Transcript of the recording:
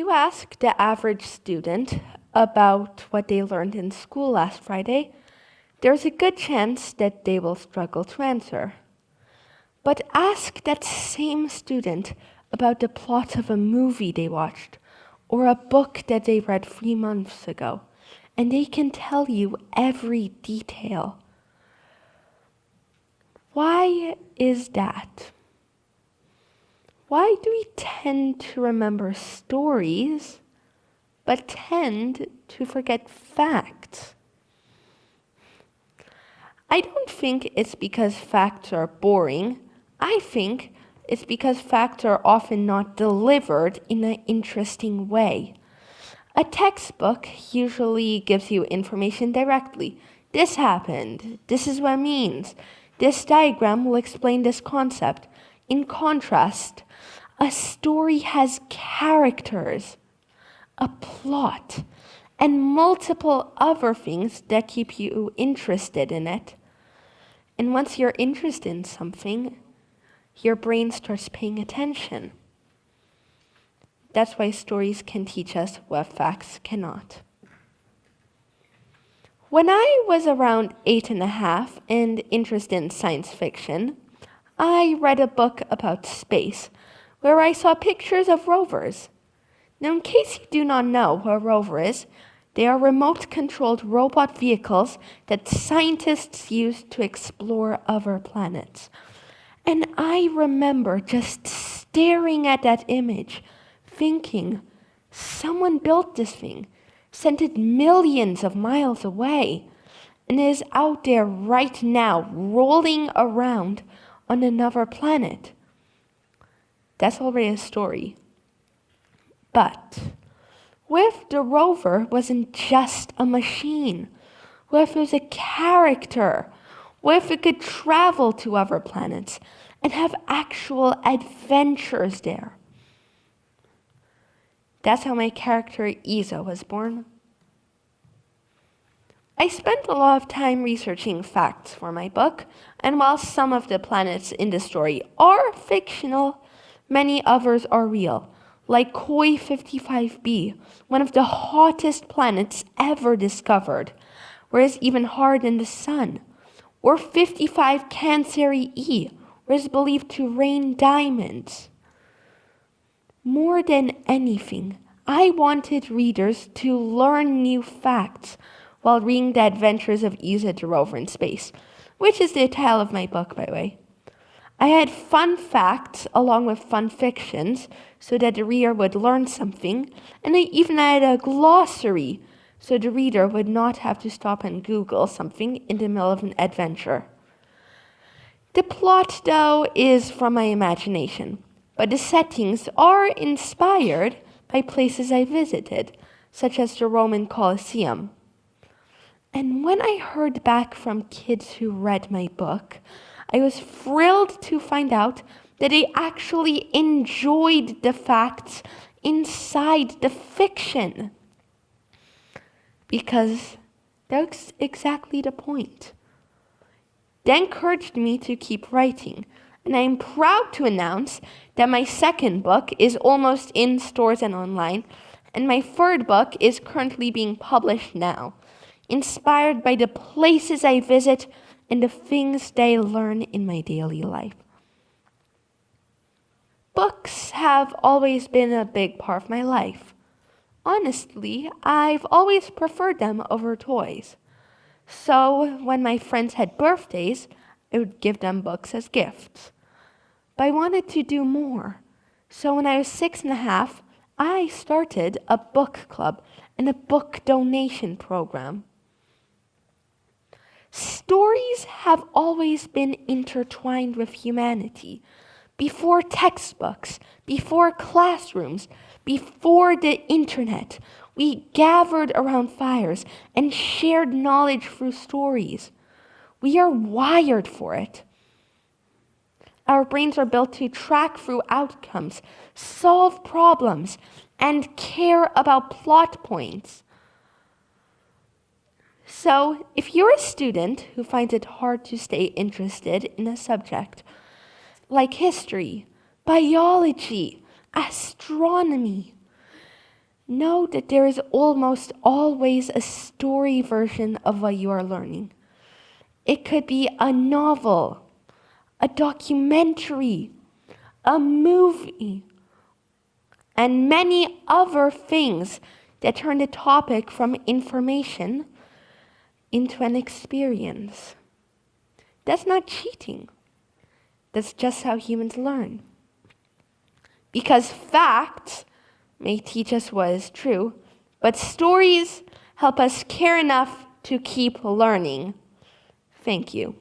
you ask the average student about what they learned in school last Friday, there's a good chance that they will struggle to answer. But ask that same student about the plot of a movie they watched or a book that they read 3 months ago, and they can tell you every detail. Why is that? Why do we tend to remember stories, but tend to forget facts? I don't think it's because facts are boring. I think it's because facts are often not delivered in an interesting way. A textbook usually gives you information directly. This happened. This is what it means. This diagram will explain this concept. In contrast, a story has characters, a plot, and multiple other things that keep you interested in it. And once you're interested in something, your brain starts paying attention. That's why stories can teach us what facts cannot. When I was around 8.5 and interested in science fiction, I read a book about space where I saw pictures of rovers. Now, in case you do not know what a rover is, they are remote-controlled robot vehicles that scientists use to explore other planets. And I remember just staring at that image, thinking, someone built this thing, sent it millions of miles away, and it is out there right now, rolling around on another planet. That's already a story. But what if the rover wasn't just a machine? What if it was a character? What if it could travel to other planets and have actual adventures there? That's how my character Isa was born. I spent a lot of time researching facts for my book, and while some of the planets in the story are fictional, many others are real, like Koi 55b, one of the hottest planets ever discovered, where it's even hotter than the sun, or 55 Canceri E, where it's believed to rain diamonds. More than anything, I wanted readers to learn new facts while reading the adventures of Isa the rover in space, which is the title of my book, by the way. I had fun facts along with fun fictions so that the reader would learn something, and I even had a glossary so the reader would not have to stop and Google something in the middle of an adventure. The plot, though, is from my imagination, but the settings are inspired by places I visited, such as the Roman Colosseum. And when I heard back from kids who read my book, I was thrilled to find out that they actually enjoyed the facts inside the fiction. Because that's exactly the point. They encouraged me to keep writing, and I am proud to announce that my second book is almost in stores and online, and my third book is currently being published now, inspired by the places I visit and the things that I learn in my daily life. Books have always been a big part of my life. Honestly, I've always preferred them over toys. So when my friends had birthdays, I would give them books as gifts. But I wanted to do more. So when I was 6.5, I started a book club and a book donation program. Stories have always been intertwined with humanity. Before textbooks, before classrooms, before the internet, we gathered around fires and shared knowledge through stories. We are wired for it. Our brains are built to track through outcomes, solve problems, and care about plot points. So, if you're a student who finds it hard to stay interested in a subject like history, biology, astronomy, know that there is almost always a story version of what you are learning. It could be a novel, a documentary, a movie, and many other things that turn the topic from information into an experience. That's not cheating. That's just how humans learn. Because facts may teach us what is true, but stories help us care enough to keep learning. Thank you.